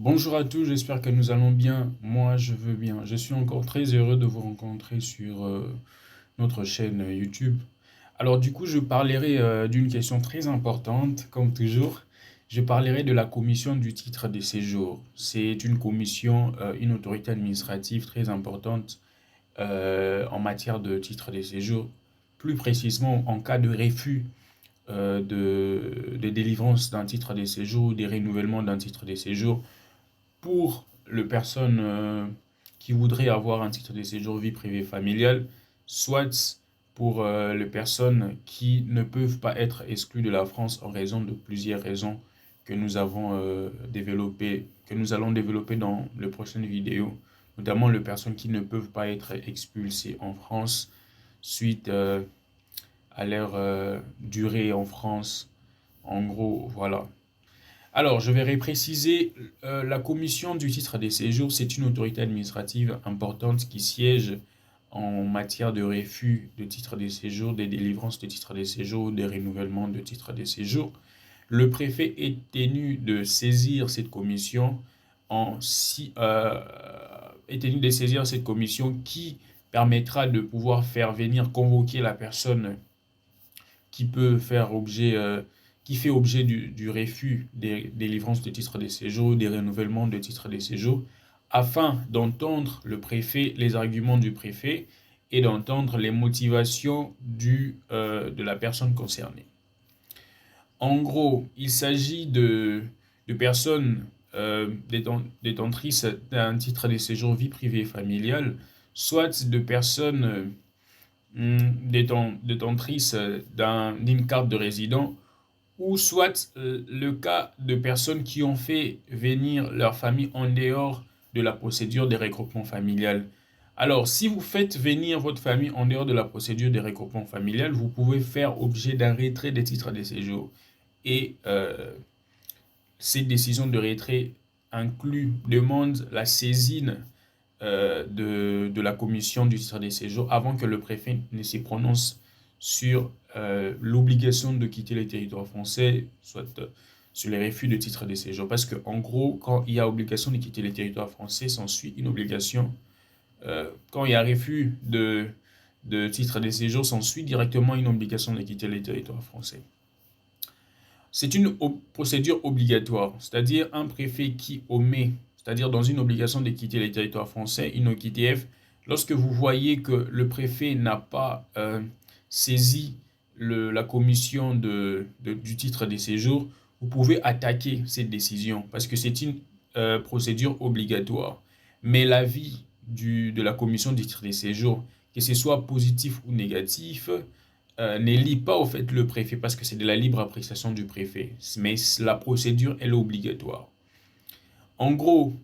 Bonjour à tous, j'espère que nous allons bien. Moi, je veux bien. Je suis encore très heureux de vous rencontrer sur notre chaîne YouTube. Alors, du coup, je parlerai d'une question très importante, comme toujours. Je parlerai de la commission du titre de séjour. C'est une commission, une autorité administrative très importante en matière de titre de séjour. Plus précisément, en cas de refus de délivrance d'un titre de séjour ou des renouvellements d'un titre de séjour pour les personnes qui voudraient avoir un titre de séjour vie privée familiale, soit pour les personnes qui ne peuvent pas être exclues de la France en raison de plusieurs raisons que nous avons développées, que nous allons développer dans les prochaines vidéos, notamment les personnes qui ne peuvent pas être expulsées en France suite à leur durée en France. En gros, voilà. Alors, je vais préciser, la commission du titre de séjour, c'est une autorité administrative importante qui siège en matière de refus de titre de séjour, des délivrances de titres de séjour, des renouvellements de titres de séjour. Le préfet est tenu de saisir cette commission est tenu de saisir cette commission qui permettra de pouvoir faire venir convoquer la personne qui peut faire objet, qui fait objet du refus des délivrances de titres de séjour, des renouvellements de titres de séjour, afin d'entendre le préfet, les arguments du préfet et d'entendre les motivations de la personne concernée. En gros, il s'agit de personnes détentrices d'un titre de séjour vie privée familiale, soit de personnes détentrices d'une carte de résident, ou soit le cas de personnes qui ont fait venir leur famille en dehors de la procédure des regroupements familiales. Alors, si vous faites venir votre famille en dehors de la procédure des regroupements familiales, vous pouvez faire objet d'un retrait des titres de séjour. Et cette décision de retrait demande la saisine de la commission du titre de séjour avant que le préfet ne se prononce sur l'obligation de quitter le territoire français, soit sur les refus de titre de séjour. Parce que en gros, quand il y a obligation de quitter le territoire français, s'ensuit une obligation. Quand il y a refus de titre de séjour, s'ensuit directement une obligation de quitter le territoire français. C'est une procédure obligatoire, c'est-à-dire un préfet qui omet, c'est-à-dire dans une obligation de quitter le territoire français, une OQTF, lorsque vous voyez que le préfet n'a pas saisi la commission du titre de séjour, vous pouvez attaquer cette décision parce que c'est une procédure obligatoire. Mais l'avis de la commission du titre de séjour, que ce soit positif ou négatif, n'élit pas au fait le préfet parce que c'est de la libre appréciation du préfet. Mais la procédure, elle est obligatoire. En gros,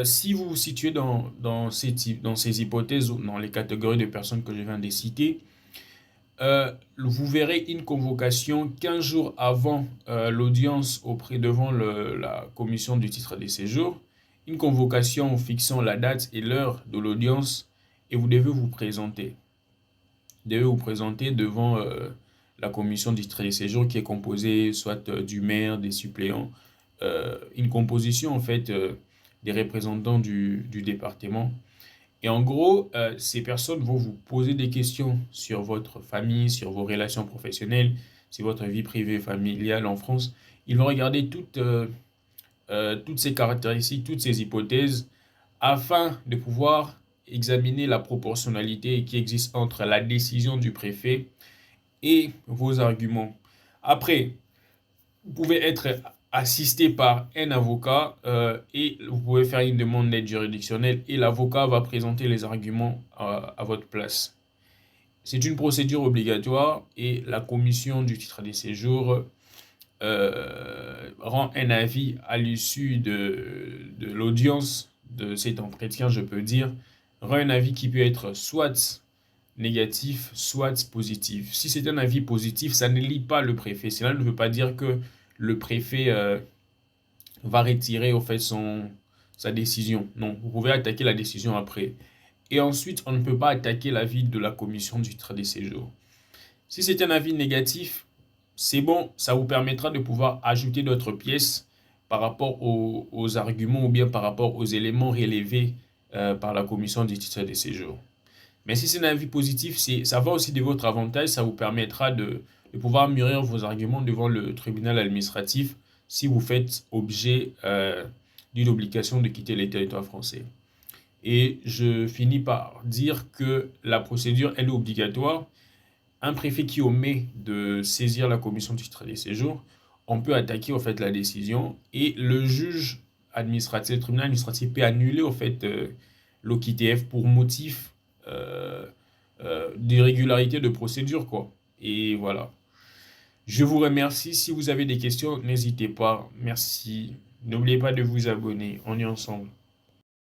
si vous vous situez dans ces hypothèses, dans les catégories de personnes que je viens de citer, vous verrez une convocation 15 jours avant l'audience devant la commission du titre de séjour, une convocation fixant la date et l'heure de l'audience et vous devez vous présenter. Vous devez vous présenter devant la commission du titre de séjour qui est composée soit du maire, des suppléants, une composition en fait des représentants du département. Et en gros, ces personnes vont vous poser des questions sur votre famille, sur vos relations professionnelles, sur votre vie privée familiale en France. Ils vont regarder toutes ces caractéristiques, toutes ces hypothèses, afin de pouvoir examiner la proportionnalité qui existe entre la décision du préfet et vos arguments. Après, vous pouvez être assisté par un avocat et vous pouvez faire une demande d'aide juridictionnelle et l'avocat va présenter les arguments à votre place. C'est une procédure obligatoire et la commission du titre de séjour rend un avis à l'issue de l'audience de cet entretien, je peux dire, rend un avis qui peut être soit négatif, soit positif. Si c'est un avis positif, ça ne lie pas le préfet. Cela ne veut pas dire que le préfet va retirer au fait sa décision. Non, vous pouvez attaquer la décision après. Et ensuite, on ne peut pas attaquer l'avis de la commission du titre de séjour. Si c'est un avis négatif, c'est bon, ça vous permettra de pouvoir ajouter d'autres pièces par rapport aux arguments ou bien par rapport aux éléments relevés par la commission des titres de séjour. Mais si c'est un avis positif, ça va aussi de votre avantage, ça vous permettra de pouvoir mûrir vos arguments devant le tribunal administratif si vous faites objet d'une obligation de quitter le territoire français. Et je finis par dire que la procédure, elle est obligatoire. Un préfet qui omet de saisir la commission du titre de séjour, on peut attaquer en fait la décision et le juge administratif, le tribunal administratif peut annuler en fait l'OQTF pour motif d'irrégularité de procédure quoi. Et voilà. Je vous remercie. Si vous avez des questions, n'hésitez pas. Merci. N'oubliez pas de vous abonner. On est ensemble.